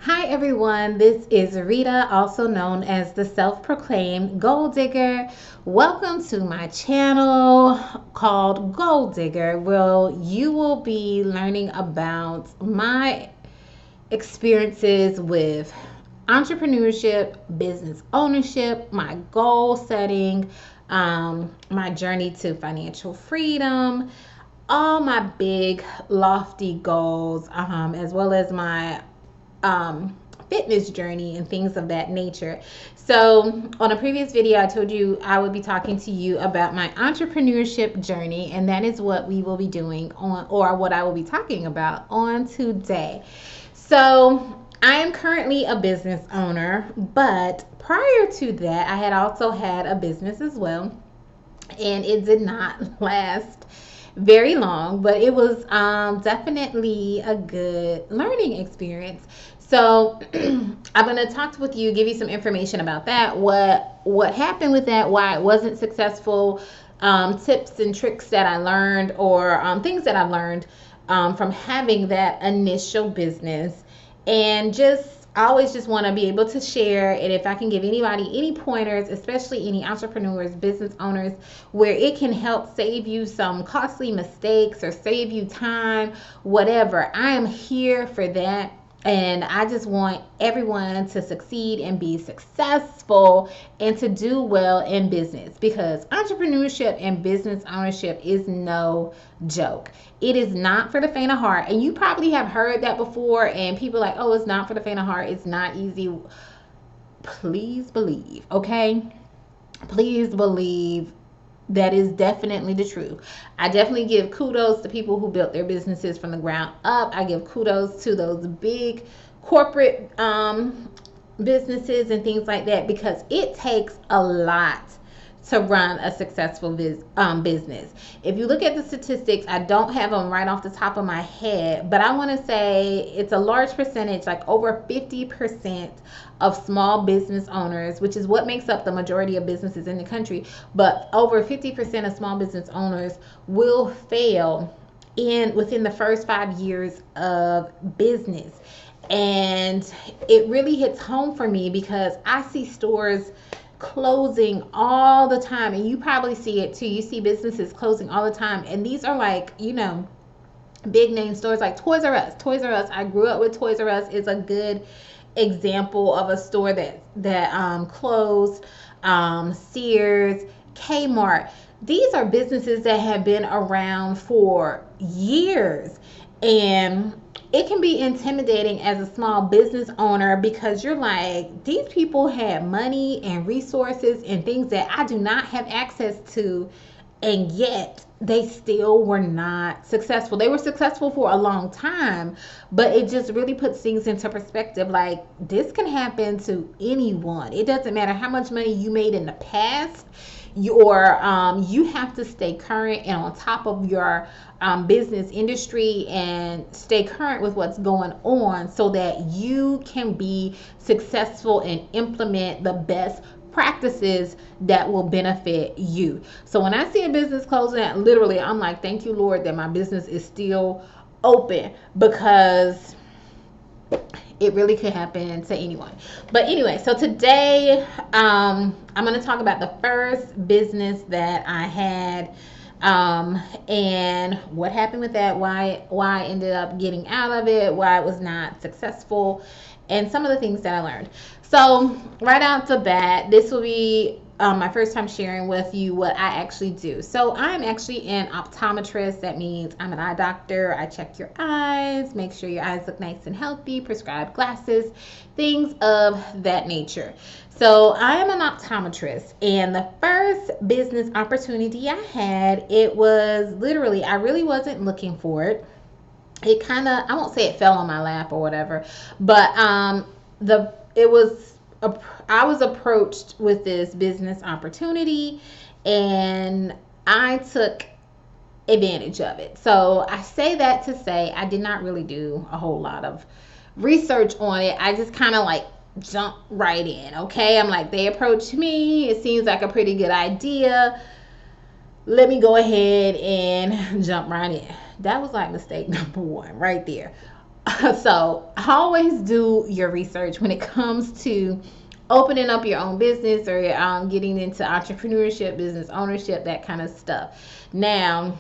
Hi everyone, this is Rita, also known as the self-proclaimed gold digger. Welcome to my channel called Gold Digger, where you will be learning about my experiences with entrepreneurship, business ownership, my goal setting, my journey to financial freedom, all my big lofty goals, as well as my fitness journey and things of that nature. So, on a previous video, I told you I would be talking to you about my entrepreneurship journey, and that is what we will be doing on, or what I will be talking about on today. So, I am currently a business owner, but prior to that, I had also had a business as well, and it did not last very long, but it was definitely a good learning experience. So I'm going to talk with you, give you some information about that, what happened with that, why it wasn't successful, tips and tricks that I learned, or things that I've learned from having that initial business, and I always just want to be able to share. And if I can give anybody any pointers, especially any entrepreneurs, business owners, where it can help save you some costly mistakes or save you time, whatever, I am here for that. And I just want everyone to succeed and be successful and to do well in business, because entrepreneurship and business ownership is no joke. It is not for the faint of heart. And you probably have heard that before, and people are like, oh, it's not for the faint of heart. It's not easy. Please believe, okay? Please believe that is definitely the truth. I definitely give kudos to people who built their businesses from the ground up. I give kudos to those big corporate businesses and things like that, because it takes a lot to run a successful business. If you look at the statistics, I don't have them right off the top of my head, but I want to say it's a large percentage, like over 50% of small business owners, which is what makes up the majority of businesses in the country, but over 50% of small business owners will fail within the first 5 years of business. And it really hits home for me because I see stores closing all the time, and you probably see it too. You see businesses closing all the time, and these are like, big name stores like Toys R Us. Toys R Us, I grew up with Toys R Us, is a good example of a store that closed. Sears, Kmart, these are businesses that have been around for years, and it can be intimidating as a small business owner, because you're like, these people had money and resources and things that I do not have access to, and yet they still were not successful. They were successful for a long time, but it just really puts things into perspective. Like, this can happen to anyone. It doesn't matter how much money you made in the past. You have to stay current and on top of your business industry, and stay current with what's going on, so that you can be successful and implement the best practices that will benefit you. So when I see a business closing, literally, I'm like, thank you, Lord, that my business is still open, because it really could happen to anyone. But anyway, so today I'm going to talk about the first business that I had, and what happened with that, why I ended up getting out of it, why it was not successful, and some of the things that I learned. So right out the bat, this will be my first time sharing with you what I actually do. So I'm actually an optometrist. That means I'm an eye doctor. I check your eyes, make sure your eyes look nice and healthy, prescribe glasses, things of that nature. So I am an optometrist, and the first business opportunity I had, it was literally, I really wasn't looking for it. It kind of, I won't say it fell on my lap or whatever, but I was approached with this business opportunity, and I took advantage of it. So I say that to say I did not really do a whole lot of research on it. I just kind of like jumped right in. Okay, I'm like, they approached me, it seems like a pretty good idea, let me go ahead and jump right in. That was like mistake number one right there. So always do your research when it comes to opening up your own business or getting into entrepreneurship, business ownership, that kind of stuff. Now,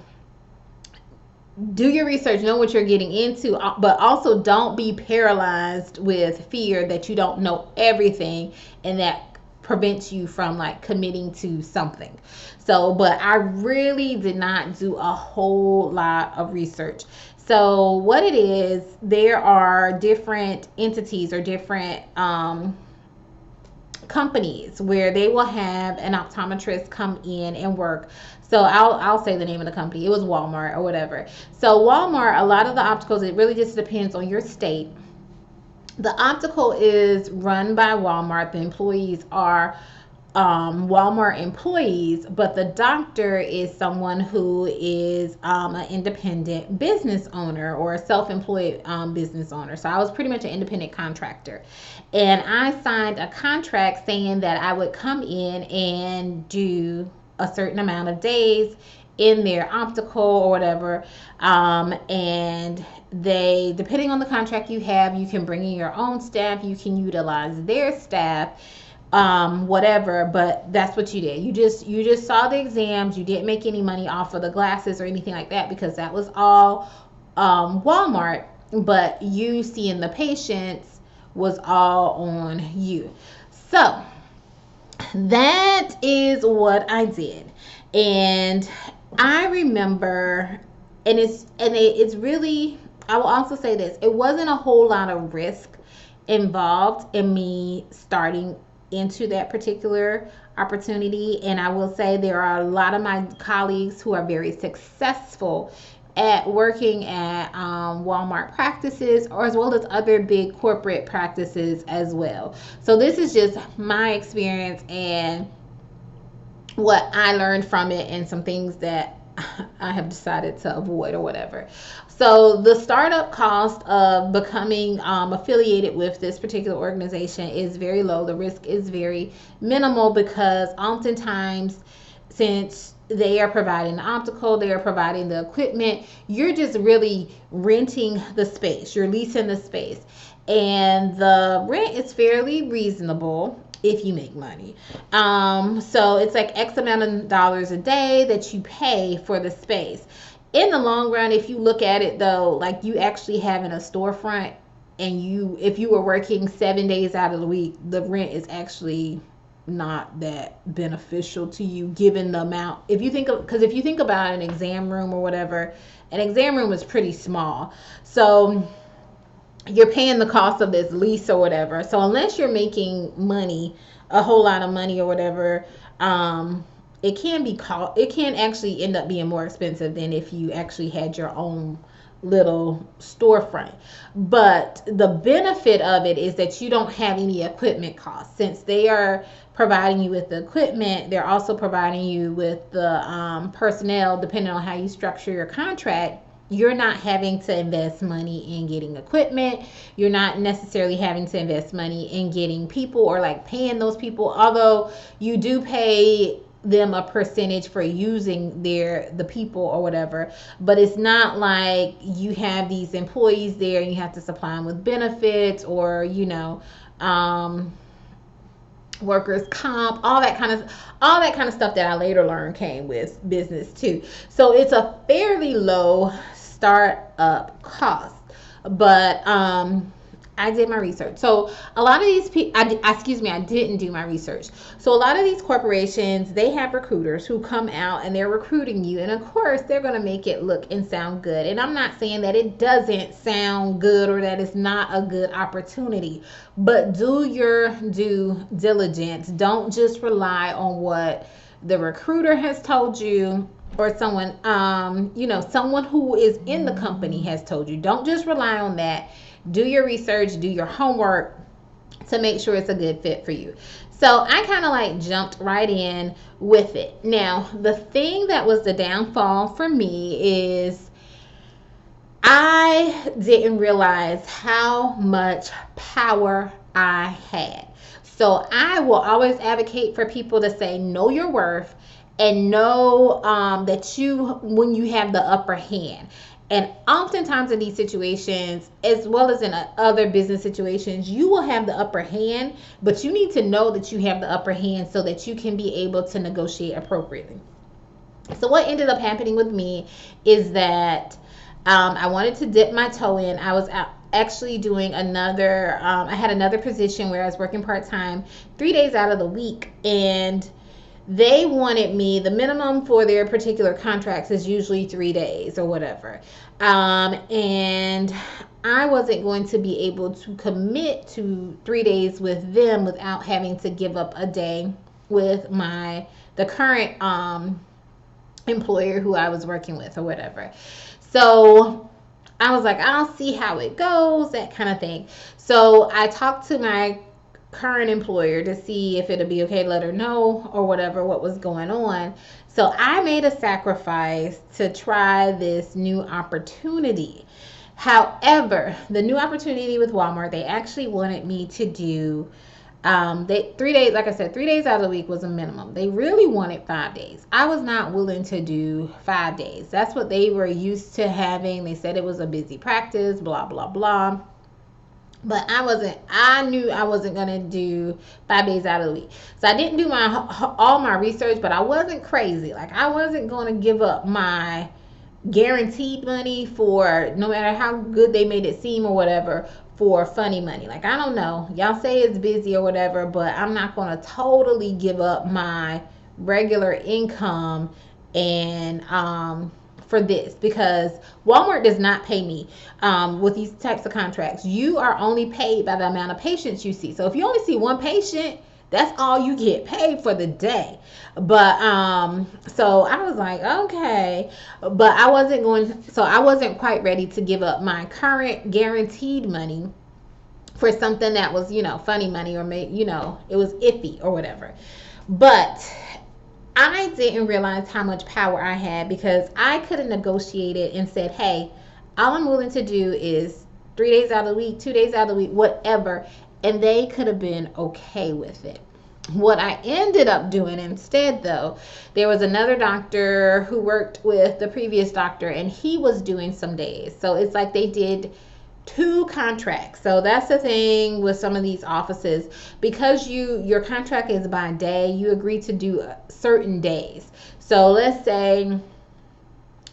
do your research, know what you're getting into, but also don't be paralyzed with fear that you don't know everything and that prevents you from like committing to something. So, but I really did not do a whole lot of research. So, what it is, there are different entities or different companies where they will have an optometrist come in and work. So I'll say the name of the company. It was Walmart or whatever. So Walmart, a lot of the opticals, it really just depends on your state. The optical is run by Walmart. The employees are Walmart employees, but the doctor is someone who is an independent business owner or a self-employed business owner. So I was pretty much an independent contractor, and I signed a contract saying that I would come in and do a certain amount of days in their optical or whatever, and they, depending on the contract you have, you can bring in your own staff, you can utilize their staff, whatever, but that's what you did. You just saw the exams. You didn't make any money off of the glasses or anything like that because that was all Walmart, but you seeing the patients was all on you. So that is what I did. And I remember, and it's really, I will also say this, it wasn't a whole lot of risk involved in me starting into that particular opportunity. And I will say there are a lot of my colleagues who are very successful at working at Walmart practices, or as well as other big corporate practices as well. So this is just my experience and what I learned from it, and some things that I have decided to avoid or whatever. So the startup cost of becoming affiliated with this particular organization is very low. The risk is very minimal because oftentimes, since they are providing the optical, they are providing the equipment, you're just really renting the space, you're leasing the space, and the rent is fairly reasonable if you make money. So it's like X amount of dollars a day that you pay for the space. In the long run, if you look at it though, like you actually having a storefront, and if you were working 7 days out of the week, the rent is actually not that beneficial to you given the amount. If you think about an exam room or whatever, an exam room is pretty small. So you're paying the cost of this lease or whatever. So unless you're making money, a whole lot of money or whatever, it can actually end up being more expensive than if you actually had your own little storefront. But the benefit of it is that you don't have any equipment costs. Since they are providing you with the equipment, they're also providing you with the personnel. Depending on how you structure your contract, you're not having to invest money in getting equipment. You're not necessarily having to invest money in getting people or like paying those people, although you do pay them a percentage for using the people or whatever. But it's not like you have these employees there and you have to supply them with benefits or workers comp, all that kind of stuff that I later learned came with business too. So it's a fairly low startup cost, but I did my research. So a lot of these people, I didn't do my research. So a lot of these corporations, they have recruiters who come out and they're recruiting you. And of course, they're going to make it look and sound good. And I'm not saying that it doesn't sound good or that it's not a good opportunity, but do your due diligence. Don't just rely on what the recruiter has told you, or someone, someone who is in the company has told you. Don't just rely on that. Do your research, do your homework to make sure it's a good fit for you. So I kind of like jumped right in with it. Now, the thing that was the downfall for me is I didn't realize how much power I had. So I will always advocate for people to say, know your worth and know that when you have the upper hand. And oftentimes in these situations, as well as in other business situations, you will have the upper hand, but you need to know that you have the upper hand so that you can be able to negotiate appropriately. So what ended up happening with me is that I wanted to dip my toe in. I was actually doing another, I had another position where I was working part-time 3 days out of the week, and they wanted me, the minimum for their particular contracts is usually 3 days or whatever. And I wasn't going to be able to commit to 3 days with them without having to give up a day with the current employer who I was working with or whatever. So I was like, I'll see how it goes, that kind of thing. So I talked to my current employer to see if it'd be okay to let her know or whatever what was going on. So I made a sacrifice to try this new opportunity. However, the new opportunity with Walmart, they actually wanted me to do 3 days, like I said, 3 days out of the week was a minimum. They really wanted 5 days. I was not willing to do 5 days. That's what they were used to having. They said it was a busy practice, blah, blah, blah. But I knew I wasn't going to do 5 days out of the week. So I didn't do all my research, but I wasn't crazy. Like, I wasn't going to give up my guaranteed money for, no matter how good they made it seem or whatever, for funny money. Like, I don't know. Y'all say it's busy or whatever, but I'm not going to totally give up my regular income and for this, because Walmart does not pay me with these types of contracts. You are only paid by the amount of patients you see. So if you only see one patient, that's all you get paid for the day. But so I was like, okay, but I wasn't quite ready to give up my current guaranteed money for something that was, funny money, or it was iffy or whatever. But I didn't realize how much power I had, because I could have negotiated and said, hey, all I'm willing to do is 3 days out of the week, 2 days out of the week, whatever. And they could have been okay with it. What I ended up doing instead, though, there was another doctor who worked with the previous doctor, and he was doing some days. So it's like they did 2 contracts. So that's the thing with some of these offices, because your contract is by day, you agree to do certain days. So let's say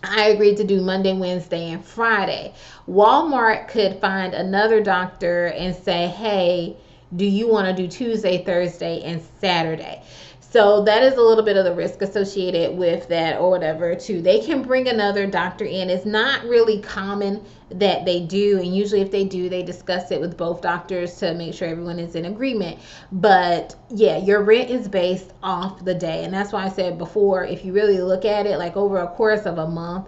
I agreed to do Monday, Wednesday, and Friday. Walmart could find another doctor and say, hey, do you want to do Tuesday, Thursday, and Saturday? So that is a little bit of the risk associated with that or whatever too. They can bring another doctor in. It's not really common that they do. And usually if they do, they discuss it with both doctors to make sure everyone is in agreement. But yeah, your rent is based off the day. And that's why I said before, if you really look at it, like over a course of a month,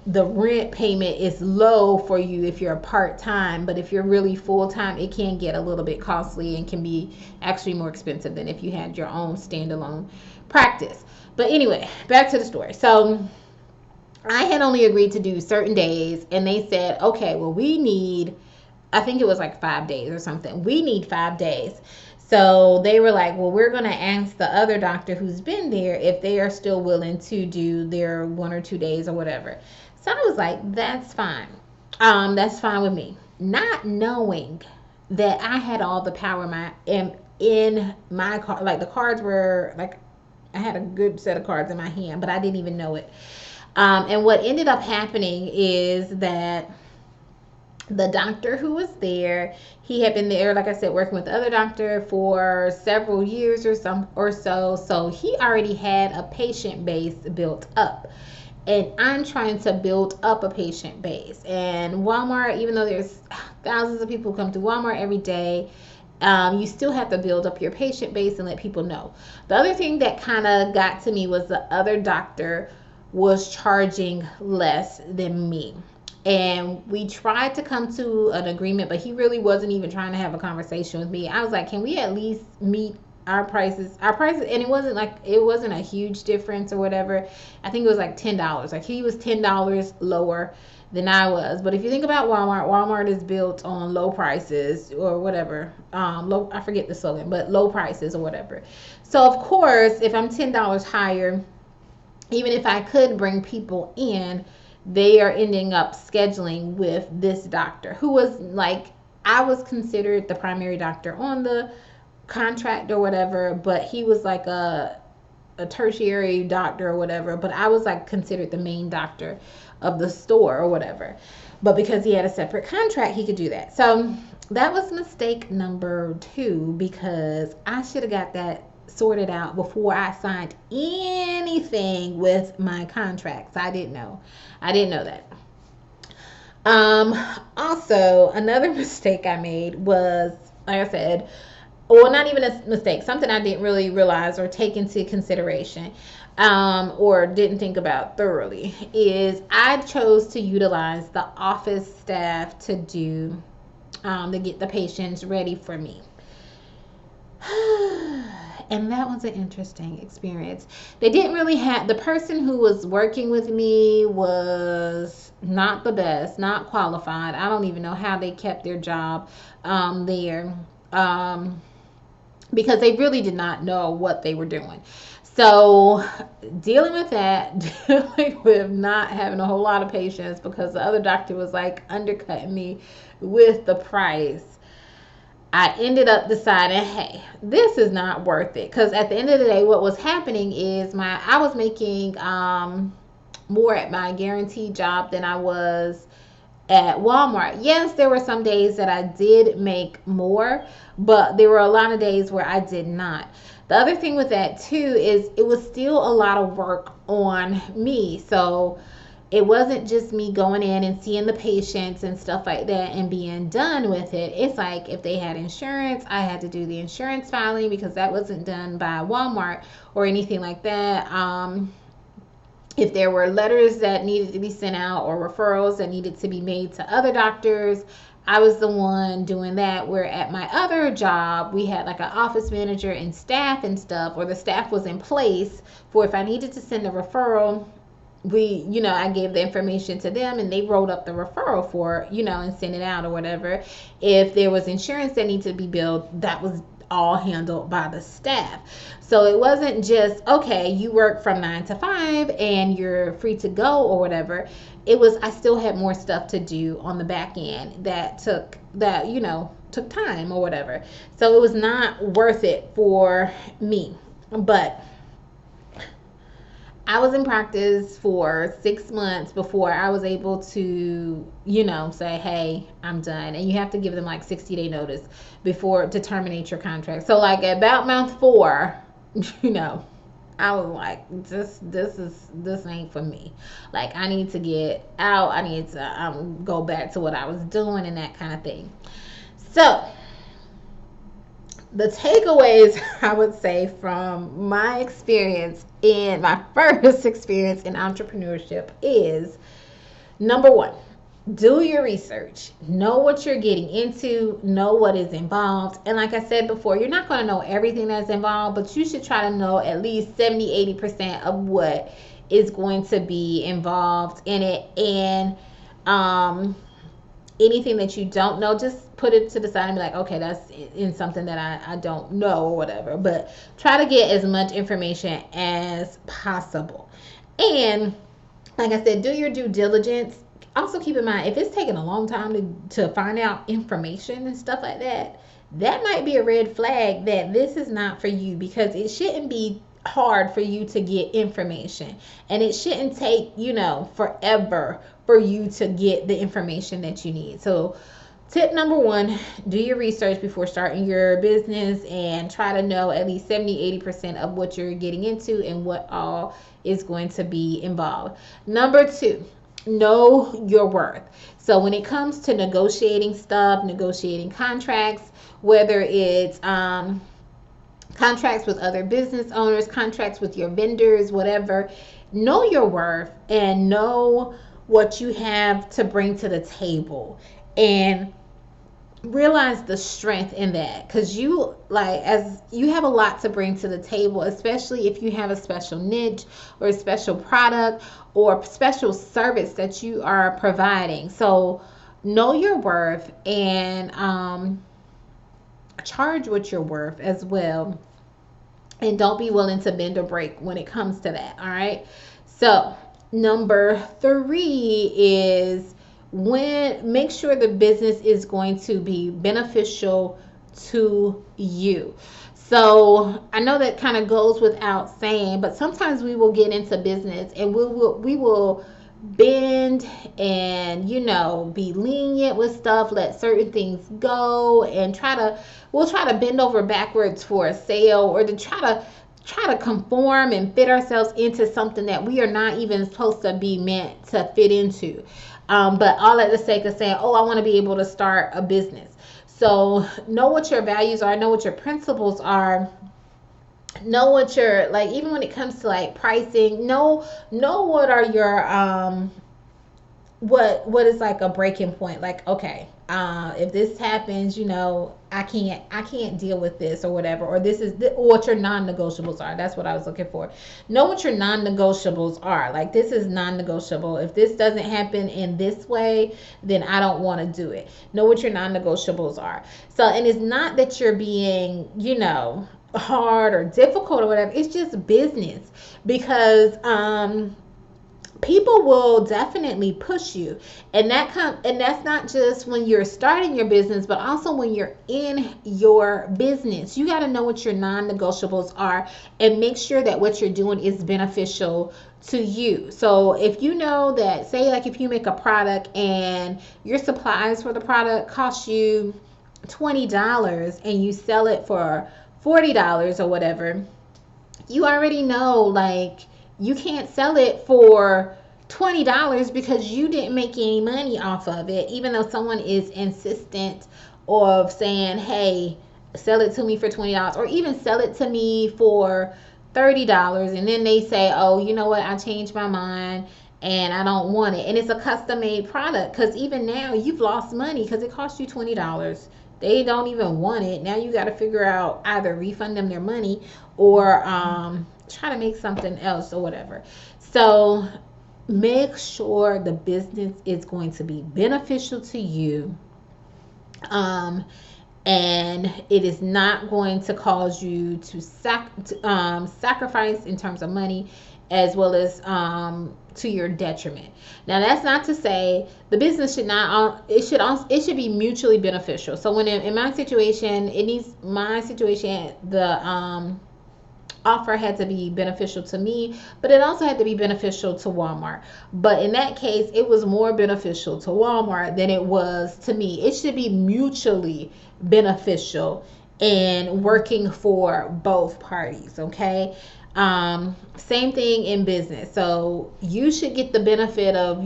the rent payment is low for you if you're part-time, but if you're really full-time, it can get a little bit costly and can be actually more expensive than if you had your own standalone practice. But anyway, back to the story. So I had only agreed to do certain days, and they said, okay, well, we need, I think it was like 5 days or something. We need 5 days. So they were like, well, we're going to ask the other doctor who's been there if they are still willing to do their 1 or 2 days or whatever. So I was like, that's fine. That's fine with me. Not knowing that I had all the power in my card. Like, the cards were, like, I had a good set of cards in my hand, but I didn't even know it. And what ended up happening is that the doctor who was there, he had been there, like I said, working with the other doctor for several years or so. So he already had a patient base built up. And I'm trying to build up a patient base. And Walmart, even though there's thousands of people who come to Walmart every day, you still have to build up your patient base and let people know. The other thing that kind of got to me was the other doctor was charging less than me. And we tried to come to an agreement, but he really wasn't even trying to have a conversation with me. I was like, can we at least meet our prices? And it wasn't a huge difference or whatever. I think it was like $10. Like, he was $10 lower than I was. But if you think about Walmart is built on low prices or whatever. I forget the slogan, but low prices or whatever. So of course, if I'm $10 higher even if I could bring people in, they are ending up scheduling with this doctor who was like, I was considered the primary doctor on the contract or whatever, but he was like a tertiary doctor or whatever, but I was like considered the main doctor of the store or whatever. But because he had a separate contract, he could do that. So that was mistake number two, because I should have got that sorted out before I signed anything with my contracts. I didn't know. I didn't know that. Also, another mistake I made was, like I said, well, not even a mistake, something I didn't really realize or take into consideration, or didn't think about thoroughly, is I chose to utilize the office staff to do, to get the patients ready for me. And that was an interesting experience. They didn't really have, the person who was working with me was not the best, not qualified. I don't even know how they kept their job there. Because they really did not know what they were doing. So dealing with that, dealing with not having a whole lot of patience because the other doctor was like undercutting me with the price, I ended up deciding, hey, this is not worth it. Because at the end of the day, what was happening is I was making more at my guaranteed job than I was at Walmart. Yes, there were some days that I did make more, but there were a lot of days where I did not. The other thing with that too is it was still a lot of work on me. So it wasn't just me going in and seeing the patients and stuff like that and being done with it. It's like if they had insurance, I had to do the insurance filing because that wasn't done by Walmart or anything like that. If there were letters that needed to be sent out or referrals that needed to be made to other doctors, I was the one doing that. Where at my other job, we had like an office manager and staff and stuff, or the staff was in place for if I needed to send a referral, I gave the information to them and they wrote up the referral for, and sent it out or whatever. If there was insurance that needed to be billed, that was all handled by the staff. So it wasn't just, okay, you work from 9 to 5 and you're free to go or whatever. It was, I still had more stuff to do on the back end that took time or whatever. So it was not worth it for me. But I was in practice for 6 months before I was able to, say, hey, I'm done. And you have to give them like 60-day notice to terminate your contract. So like at about month 4, I was like, this ain't for me. Like I need to get out. I need to go back to what I was doing and that kind of thing. So the takeaways I would say from my experience my first experience in entrepreneurship is, number 1, do your research. Know what you're getting into. Know what is involved. And like I said before, you're not going to know everything that's involved, but you should try to know at least 70-80% of what is going to be involved in it. And anything that you don't know, just put it to the side and be like, okay, that's in something that I don't know or whatever. But try to get as much information as possible. And like I said, do your due diligence. Also keep in mind, if it's taking a long time to find out information and stuff like that, that might be a red flag that this is not for you, because it shouldn't be hard for you to get information, and it shouldn't take forever for you to get the information that you need. So tip number 1, do your research before starting your business and try to know at least 70-80% of what you're getting into and what all is going to be involved. Number 2, know your worth. So when it comes to negotiating stuff, negotiating contracts, whether it's contracts with other business owners, contracts with your vendors, whatever, know your worth and know what you have to bring to the table, and realize the strength in that, because you have a lot to bring to the table, especially if you have a special niche or a special product or special service that you are providing. So know your worth and charge what you're worth as well, and don't be willing to bend or break when it comes to that. All right, So, number three is make sure the business is going to be beneficial to you. So I know that kind of goes without saying, but sometimes we will get into business and we will bend and be lenient with stuff, let certain things go, and we'll try to bend over backwards for a sale, or to try to conform and fit ourselves into something that we are not even supposed to be meant to fit into. But all at the sake of saying, oh, I want to be able to start a business. So know what your values are, know what your principles are, know what your, like, even when it comes to like pricing, know what are your what is like a breaking point. Like, okay, if this happens, I can't deal with this, or whatever, or this is what your non-negotiables are. That's what I was looking for. Know what your non-negotiables are. Like, this is non-negotiable. If this doesn't happen in this way, then I don't want to do it. Know what your non-negotiables are. So, and it's not that you're being, hard or difficult or whatever. It's just business, because people will definitely push you, and that's not just when you're starting your business, but also when you're in your business. You got to know what your non-negotiables are, and make sure that what you're doing is beneficial to you. So if you know that, say, like, if you make a product and your supplies for the product cost you $20 and you sell it for $40 or whatever, you already know, like, you can't sell it for $20 because you didn't make any money off of it, even though someone is insistent of saying, hey, sell it to me for $20, or even sell it to me for $30, and then they say, oh, you know what, I changed my mind and I don't want it, and it's a custom made product. Because even now you've lost money because it cost you $20. They don't even want it. Now you got to figure out, either refund them their money, or try to make something else or whatever. So make sure the business is going to be beneficial to you, and it is not going to cause you to sacrifice in terms of money, as well as to your detriment. Now, that's not to say the business should not. It should be mutually beneficial. So when in my situation, the offer had to be beneficial to me, but it also had to be beneficial to Walmart. But in that case, it was more beneficial to Walmart than it was to me. It should be mutually beneficial and working for both parties, okay? Same thing in business. So you should get the benefit of,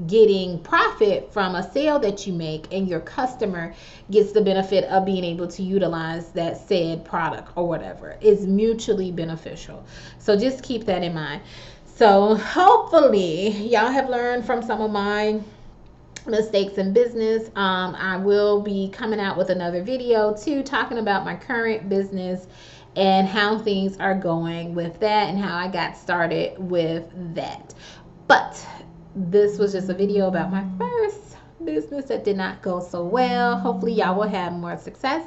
getting profit from a sale that you make, and your customer gets the benefit of being able to utilize that said product or whatever. It's mutually beneficial. So just keep that in mind. So hopefully y'all have learned from some of my mistakes in business. I will be coming out with another video too, talking about my current business and how things are going with that, and how I got started with that. But this was just a video about my first business that did not go so well. Hopefully y'all will have more success.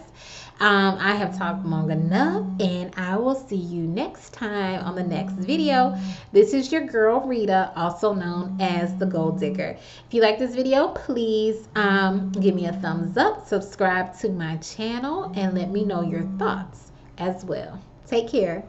I have talked long enough, and I will see you next time on the next video. This is your girl Rita, also known as the Gold Digger. If you like this video, please give me a thumbs up, subscribe to my channel, and let me know your thoughts as well. Take care.